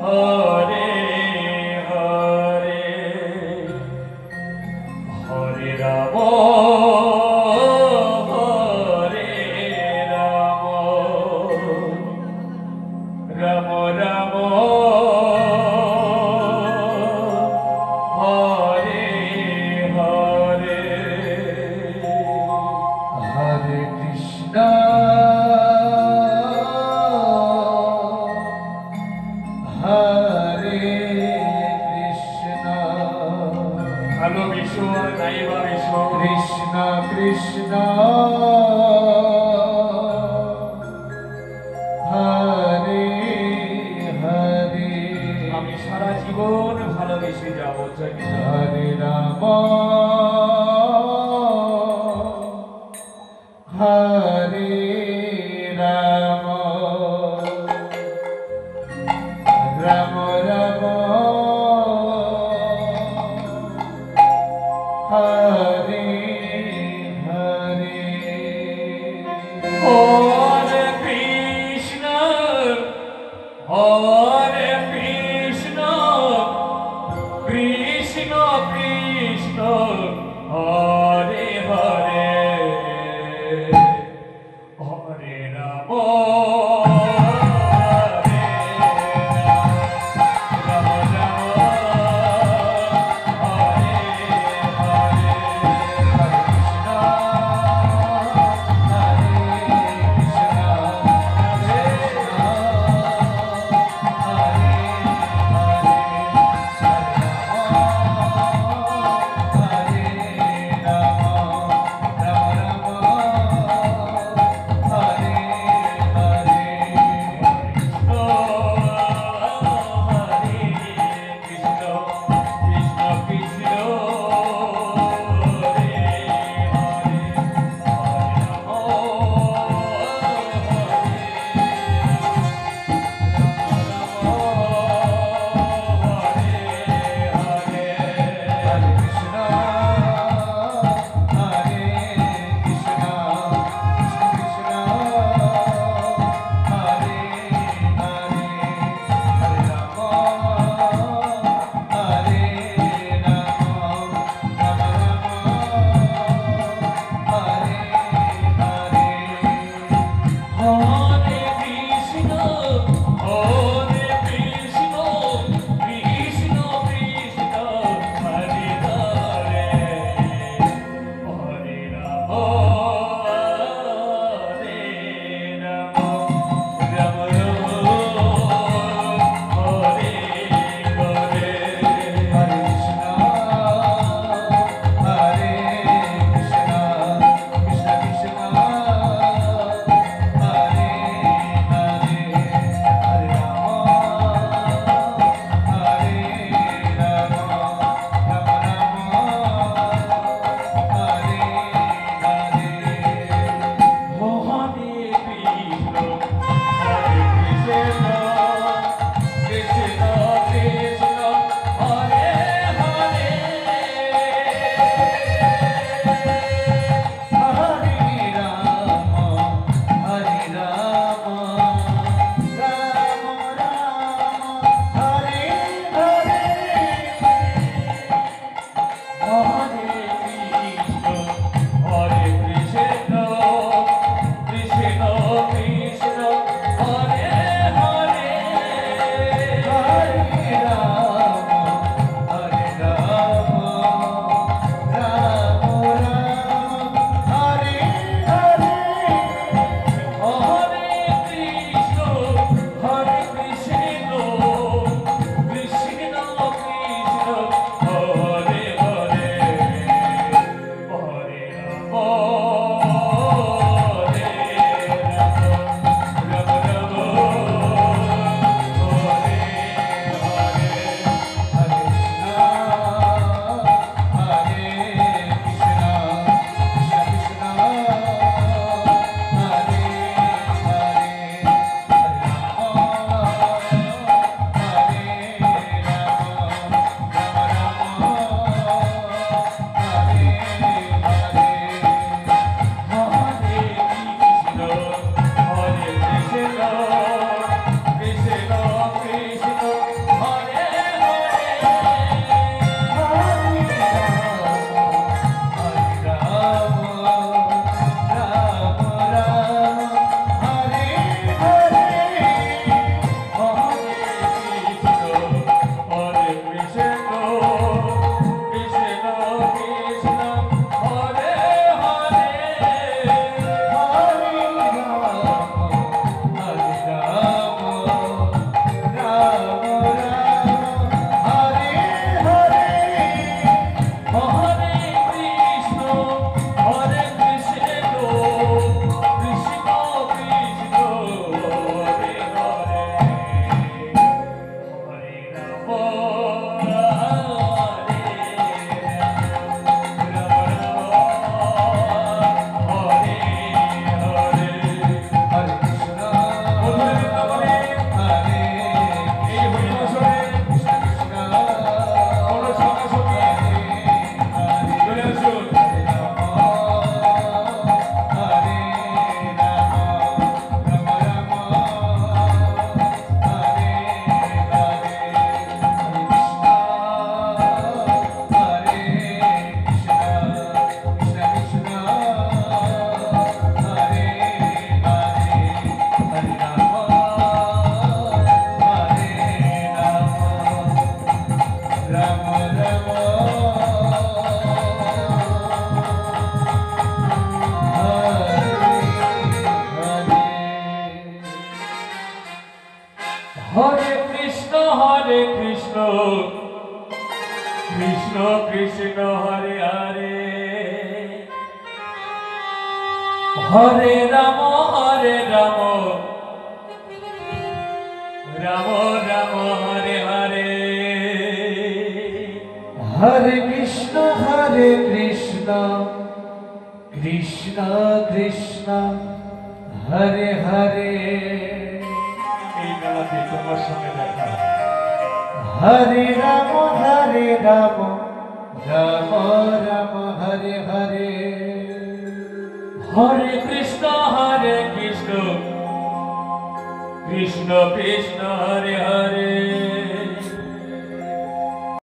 হরে হরে হরে রাম হরে রাম রাম রাম হরে হরে হরে কৃষ্ণ হরে কৃষ্ণ ভালো বিষ্ণু আর নাইবা বিষ্ণু কৃষ্ণ কৃষ্ণ হরে হরে আমি সারা জীবন ভালোবেসে যাবো জানি না। হরে রাম হরে রাম রাম রাম হরে হরে হরে কৃষ্ণ হরে কৃষ্ণ কৃষ্ণ কৃষ্ণ হরে হরে হরে রাম হরে রাম রাম হরে হরে হরে কৃষ্ণ কৃষ্ণ কৃষ্ণ হরে হরে হরে রাম রাম রাম হরে হরে হরে কৃষ্ণ কৃষ্ণ কৃষ্ণ হরে হরে এই বেলাতে তোমার সঙ্গে দেখা হরে রাম রাম রাম হরে হরে হরে কৃষ্ণ কৃষ্ণ কৃষ্ণ হরে হরে